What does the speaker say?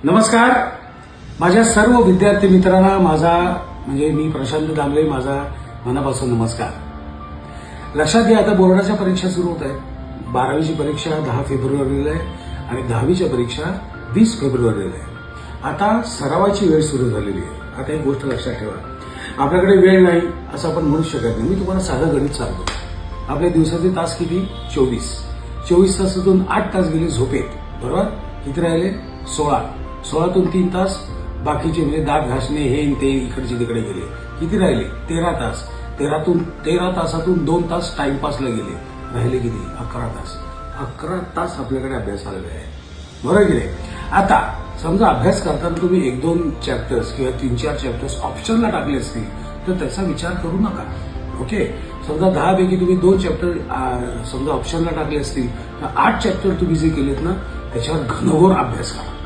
नमस्कार. माझ्या सर्व विद्यार्थी मित्रांना माझा मी प्रशांत दामले, माझा मनापासून नमस्कार. लक्षात घ्या, आता बोर्डाच्या परीक्षा सुरू होत आहेत. 12वीची परीक्षा 10 फेब्रुवारीला आहे आणि 10वीच्या परीक्षा 20 फेब्रुवारीला आहे. आता सरावाची वेळ सुरू झालेली आहे. आता एक गोष्ट लक्षात ठेवा, आपल्याकडे वेळ नाही असं आपण म्हणू शकत नाही. मी तुम्हाला साधं गणित सांगतो. आपल्या दिवसाचे तास किती? 24 तासातून 8 तास गेले झोपेत, बरोबर? किती राहिले? 16तून 3 तास बाकीचे म्हणजे दात घासणे हे ते इकडचे तिकडे गेले. किती राहिले? 13 तास. 13 तासातून 2 तास टाइमपासला गेले. राहिले किती? 11 तास. 11 तास आपल्याकडे अभ्यासाला वेळ आहे, बरोबर की नाही? आता समजा अभ्यास करताना तुम्ही 1-2 चॅप्टर्स किंवा 3-4 चॅप्टर्स ऑप्शनला टाकले असतील तर त्याचा विचार करू नका. ओके, समजा 10 पैकी तुम्ही 2 चॅप्टर समजा ऑप्शनला टाकले असतील तर 8 चॅप्टर तुम्ही जे केलेत ना त्याच्यावर घनघोर अभ्यास करा.